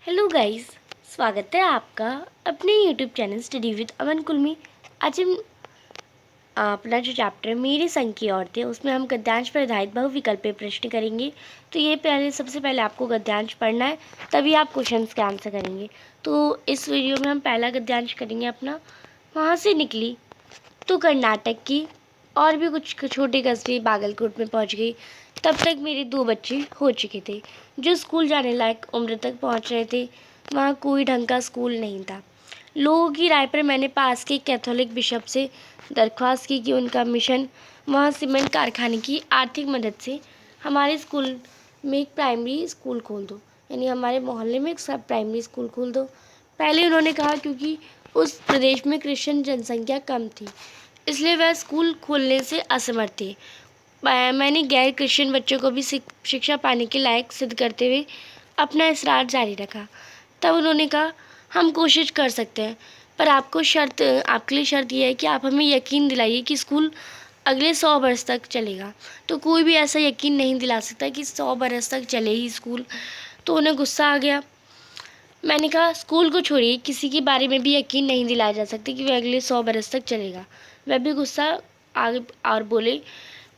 Hello guys, स्वागत है आपका अपने यूट्यूब चैनल स्टडी विद अमन कुल में। आज हम अपना जो चैप्टर मेरे संग की ओर थे उसमें हम गद्यांश पर आधारित बहुविकल्पीय प्रश्न करेंगे। तो ये सबसे पहले आपको गद्यांश पढ़ना है, तभी आप क्वेश्चंस के आंसर करेंगे। तो इस वीडियो में हम पहला गद्यांश करेंगे अपना, वहाँ से निकली तो कर्नाटक की और भी कुछ छोटे कस्बे बागलकोट में पहुंच गई। तब तक मेरे 2 बच्चे हो चुके थे जो स्कूल जाने लायक उम्र तक पहुंच रहे थे। वहाँ कोई ढंग का स्कूल नहीं था। लोगों की राय पर मैंने पास के कैथोलिक बिशप से दरख्वास्त की कि उनका मिशन वहाँ सीमेंट कारखाने की आर्थिक मदद से हमारे स्कूल में एक प्राइमरी स्कूल खोल दो, यानी हमारे मोहल्ले में एक सब प्राइमरी स्कूल खोल दो। पहले उन्होंने कहा क्योंकि उस प्रदेश में क्रिश्चियन जनसंख्या कम थी, इसलिए वह स्कूल खोलने से असमर्थ थे। मैंने गैर क्रिश्चियन बच्चों को भी शिक्षा पाने के लायक सिद्ध करते हुए अपना इसरार जारी रखा। तब उन्होंने कहा, हम कोशिश कर सकते हैं, पर आपके लिए शर्त यह है कि आप हमें यकीन दिलाइए कि स्कूल अगले 100 बरस तक चलेगा। तो कोई भी ऐसा यकीन नहीं दिला सकता कि 100 बरस तक चले ही स्कूल। तो उन्हें गुस्सा आ गया। मैंने कहा, स्कूल को छोड़िए, किसी के बारे में भी यकीन नहीं दिलाया जा सकता कि वह अगले 100 बरस तक चलेगा। वह भी गुस्सा आगे और बोले,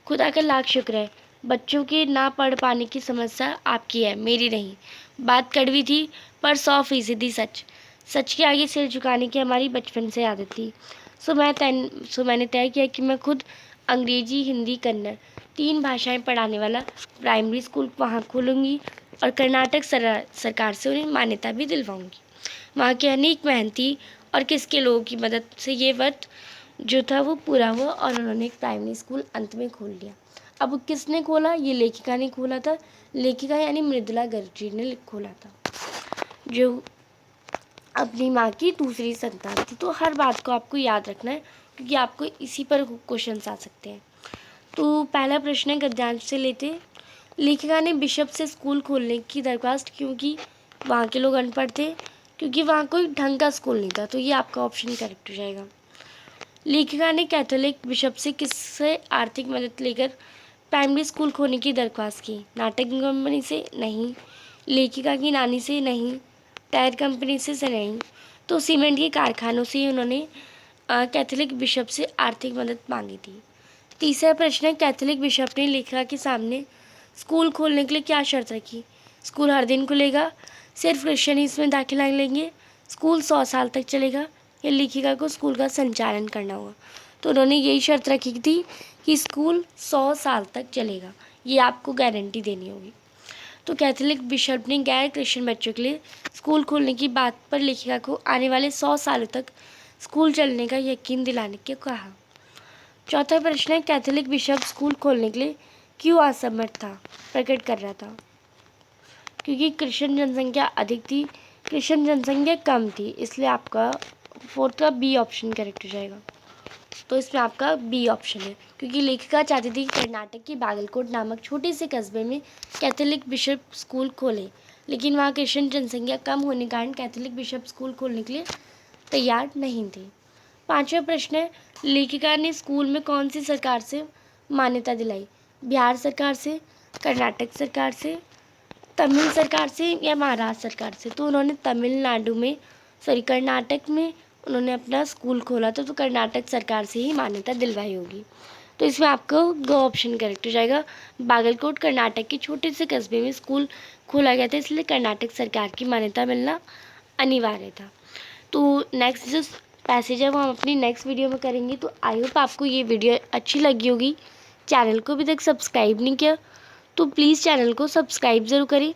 खुदा का लाख शुक्र है, बच्चों के ना पढ़ पाने की समस्या आपकी है, मेरी नहीं। बात कड़वी थी पर 100% सच। सच के आगे सिर झुकाने की हमारी बचपन से आदत थी। सो मैंने तय किया कि मैं खुद अंग्रेजी, हिंदी, कन्नड़ 3 भाषाएं पढ़ाने वाला प्राइमरी स्कूल वहाँ खोलूँगी और कर्नाटक सरकार से उन्हें मान्यता भी दिलवाऊंगी। वहाँ के अनेक मेहनती और किसके लोगों की मदद से ये वक्त जो था वो पूरा हुआ और उन्होंने एक प्राइमरी स्कूल अंत में खोल लिया। अब किसने खोला? ये लेखिका ने खोला था। लेखिका यानी मृदुला गर्ग जी ने खोला था, जो अपनी माँ की दूसरी संतान थी। तो हर बात को आपको याद रखना है, क्योंकि आपको इसी पर क्वेश्चन आ सकते हैं। तो पहला प्रश्न है गद्यांश से लेते। लेखिका ने बिशप से स्कूल खोलने की दरख्वास्त क्यों की? वहाँ के लोग अनपढ़ थे, क्योंकि वहाँ कोई ढंग का स्कूल नहीं था। तो ये आपका ऑप्शन करेक्ट हो जाएगा। लेखिका ने कैथोलिक बिशप से किससे आर्थिक मदद लेकर प्राइमरी स्कूल खोलने की दरख्वास्त की? नाटक कंपनी से? नहीं। लेखिका की नानी से? नहीं। टायर कंपनी से नहीं। तो सीमेंट के कारखानों से ही उन्होंने कैथोलिक बिशप से आर्थिक मदद मांगी थी। तीसरा प्रश्न है, कैथोलिक बिशप ने लेखिका के सामने स्कूल खोलने के लिए क्या शर्त रखी? स्कूल हर दिन खुलेगा, सिर्फ क्रिश्चियन ही इसमें दाखिला लेंगे, स्कूल 100 साल तक चलेगा, या लेखिका को स्कूल का संचालन करना होगा। तो उन्होंने यही शर्त रखी थी कि स्कूल 100 साल तक चलेगा, ये आपको गारंटी देनी होगी। तो कैथोलिक बिशप ने गैर क्रिश्चियन बच्चों के लिए स्कूल खोलने की बात पर लेखिका को आने वाले 100 सालों तक स्कूल चलने का यकीन दिलाने को कहा। चौथा प्रश्न है, कैथोलिक बिशप स्कूल खोलने के लिए क्यों असमर्थ था, प्रकट कर रहा था? क्योंकि क्रिश्चियन जनसंख्या अधिक थी, क्रिश्चियन जनसंख्या कम थी, इसलिए आपका फोर्थ का बी ऑप्शन करेक्ट हो जाएगा। तो इसमें आपका बी ऑप्शन है, क्योंकि लेखिका चाहती थी कि कर्नाटक के बागलकोट नामक छोटे से कस्बे में कैथोलिक बिशप स्कूल खोले, लेकिन वहाँ क्रिश्चियन जनसंख्या कम होने के कारण कैथोलिक बिशप स्कूल खोलने के लिए तैयार नहीं थे। पांचवा प्रश्न है, लेखिका ने स्कूल में कौन सी सरकार से मान्यता दिलाई? बिहार सरकार से, कर्नाटक सरकार से, तमिल सरकार से, या महाराष्ट्र सरकार से? तो उन्होंने कर्नाटक में उन्होंने अपना स्कूल खोला था, तो कर्नाटक सरकार से ही मान्यता दिलवाई होगी। तो इसमें आपको गो ऑप्शन करेक्ट हो जाएगा। बागलकोट कर्नाटक के छोटे से कस्बे में स्कूल खोला गया था, इसलिए कर्नाटक सरकार की मान्यता मिलना अनिवार्य था। तो नेक्स्ट जो पैसेज है वो हम अपनी नेक्स्ट वीडियो में करेंगे। तो आई होप आपको ये वीडियो अच्छी लगी होगी। चैनल को अभी तक सब्सक्राइब नहीं किया तो प्लीज़ चैनल को सब्सक्राइब ज़रूर करें,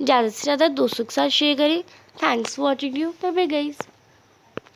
ज़्यादा से ज़्यादा दोस्तों के साथ शेयर करें। Thanks for watching you, bye bye guys.